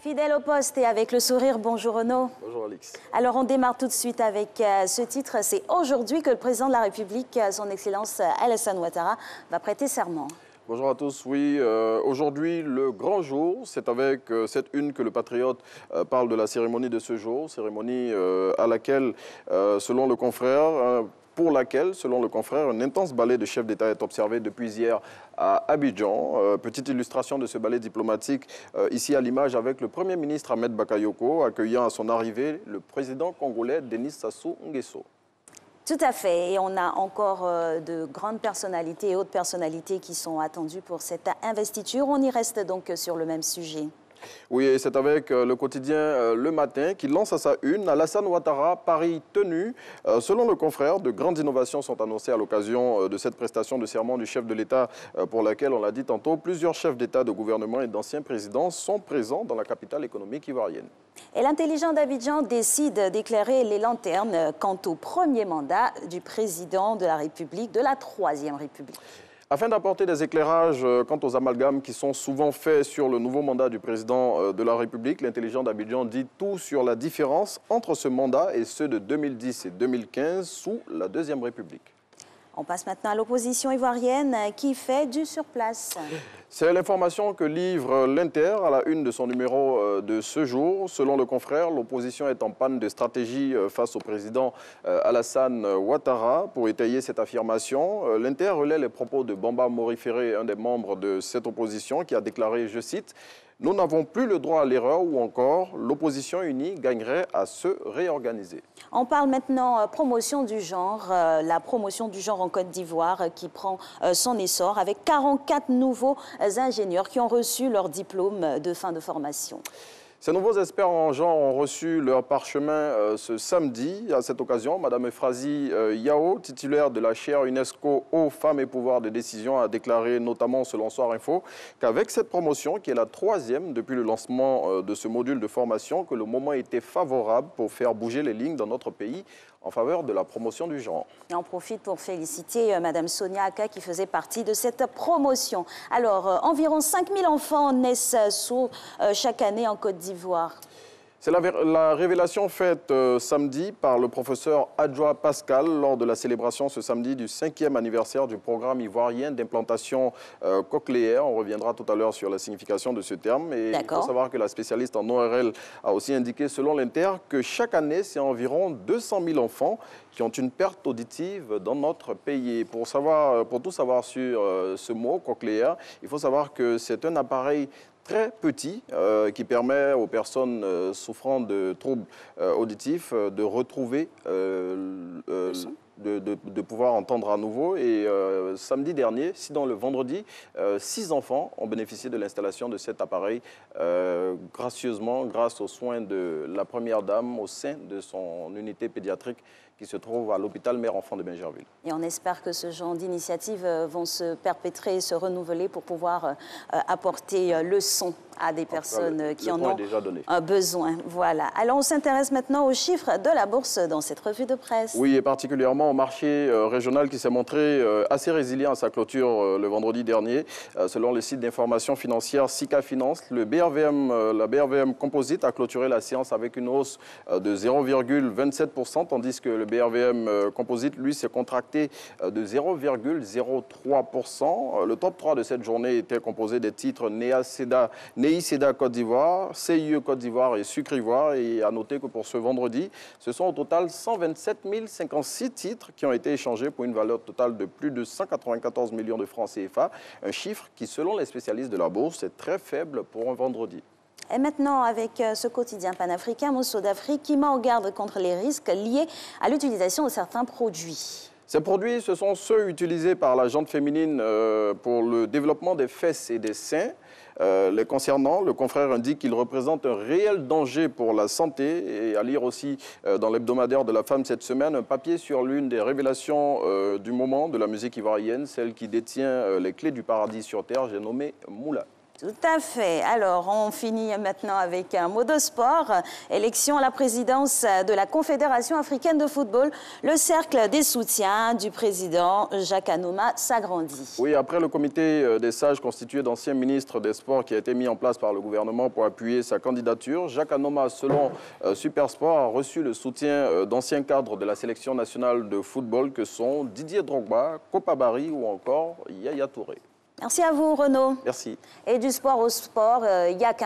Fidèle au poste et avec le sourire, bonjour Renaud. Bonjour Alix. Alors on démarre tout de suite avec ce titre. C'est aujourd'hui que le président de la République, son Excellence Alassane Ouattara, va prêter serment. Bonjour à tous. Oui, aujourd'hui, le grand jour, c'est avec cette une que le Patriote parle de la cérémonie de ce jour, cérémonie à laquelle, selon le confrère, pour laquelle, selon le confrère, un intense ballet de chefs d'État est observé depuis hier à Abidjan. Petite illustration de ce ballet diplomatique ici à l'image avec le Premier ministre Ahmed Bakayoko accueillant à son arrivée le président congolais Denis Sassou Nguesso. Tout à fait. Et on a encore de grandes personnalités et autres personnalités qui sont attendues pour cette investiture. On y reste donc sur le même sujet. Oui, et c'est avec le quotidien Le Matin qui lance à sa une Alassane Ouattara, Paris tenu. Selon le confrère, de grandes innovations sont annoncées à l'occasion de cette prestation de serment du chef de l'État pour laquelle, on l'a dit tantôt, plusieurs chefs d'État, de gouvernement et d'anciens présidents sont présents dans la capitale économique ivoirienne. Et l'intelligent d'Abidjan décide d'éclairer les lanternes quant au premier mandat du président de la République, de la Troisième République. Afin d'apporter des éclairages quant aux amalgames qui sont souvent faits sur le nouveau mandat du président de la République, l'intelligent d'Abidjan dit tout sur la différence entre ce mandat et ceux de 2010 et 2015 sous la Deuxième République. On passe maintenant à l'opposition ivoirienne qui fait du surplace. C'est l'information que livre l'Inter à la une de son numéro de ce jour. Selon le confrère, l'opposition est en panne de stratégie face au président Alassane Ouattara. Pour étayer cette affirmation, l'Inter relaie les propos de Bamba Moriféré, un des membres de cette opposition, qui a déclaré, je cite, « Nous n'avons plus le droit à l'erreur » ou encore « L'opposition unie gagnerait à se réorganiser ». On parle maintenant promotion du genre, la promotion du genre en Côte d'Ivoire qui prend son essor avec 44 nouveaux ingénieurs qui ont reçu leur diplôme de fin de formation. Ces nouveaux experts en genre ont reçu leur parchemin ce samedi. À cette occasion, Mme Euphrasie Yao, titulaire de la chaire UNESCO Eau, Femmes et Pouvoir de Décision, a déclaré notamment selon Soir Info qu'avec cette promotion, qui est la troisième depuis le lancement de ce module de formation, que le moment était favorable pour faire bouger les lignes dans notre pays en faveur de la promotion du genre. Et on profite pour féliciter Mme Sonia Aka qui faisait partie de cette promotion. Alors, environ 5000 enfants naissent chaque année en Côte d'Ivoire. C'est la révélation faite samedi par le professeur Adjoa Pascal lors de la célébration ce samedi du 5e anniversaire du programme ivoirien d'implantation cochléaire. On reviendra tout à l'heure sur la signification de ce terme. Et il faut savoir que la spécialiste en ORL a aussi indiqué, selon l'Inter, que chaque année, c'est environ 200 000 enfants qui ont une perte auditive dans notre pays. Pour tout savoir sur ce mot cochléaire, il faut savoir que c'est un appareil très petit qui permet aux personnes souffrant de troubles auditifs de retrouver, de pouvoir entendre à nouveau. Et samedi dernier, sinon le vendredi, 6 enfants ont bénéficié de l'installation de cet appareil gracieusement grâce aux soins de la première dame au sein de son unité pédiatrique qui se trouve à l'hôpital Mère-Enfant de Bingerville. Et on espère que ce genre d'initiatives vont se perpétrer et se renouveler pour pouvoir apporter le son à des personnes qui en ont besoin. Voilà. Alors on s'intéresse maintenant aux chiffres de la bourse dans cette revue de presse. Oui, et particulièrement au marché régional qui s'est montré assez résilient à sa clôture le vendredi dernier. Selon le site d'information financière Sika Finance, la BRVM Composite a clôturé la séance avec une hausse de 0,27%, tandis que le BRVM Composite, lui, s'est contracté de 0,03%. Le top 3 de cette journée était composé des titres NEI Seda Côte d'Ivoire, CIE Côte d'Ivoire et Sucre Ivoire. Et à noter que pour ce vendredi, ce sont au total 127 056 titres qui ont été échangés pour une valeur totale de plus de 194 millions de francs CFA. Un chiffre qui, selon les spécialistes de la bourse, est très faible pour un vendredi. Et maintenant, avec ce quotidien panafricain, Mousseau d'Afrique, qui met en garde contre les risques liés à l'utilisation de certains produits. Ces produits, ce sont ceux utilisés par la jante féminine pour le développement des fesses et des seins. Les concernant, le confrère indique qu'ils représentent un réel danger pour la santé. Et à lire aussi dans l'hebdomadaire de la femme cette semaine, un papier sur l'une des révélations du moment de la musique ivoirienne, celle qui détient les clés du paradis sur terre, j'ai nommé Moula. Tout à fait. Alors, on finit maintenant avec un mot de sport. Élection à la présidence de la Confédération africaine de football. Le cercle des soutiens du président Jacques Anouma s'agrandit. Oui, après le comité des sages constitué d'anciens ministres des Sports qui a été mis en place par le gouvernement pour appuyer sa candidature, Jacques Anouma, selon Supersport, a reçu le soutien d'anciens cadres de la sélection nationale de football que sont Didier Drogba, Kopa Barry ou encore Yaya Touré. Merci à vous, Renaud. Merci. Et du sport au sport, il y a qu'un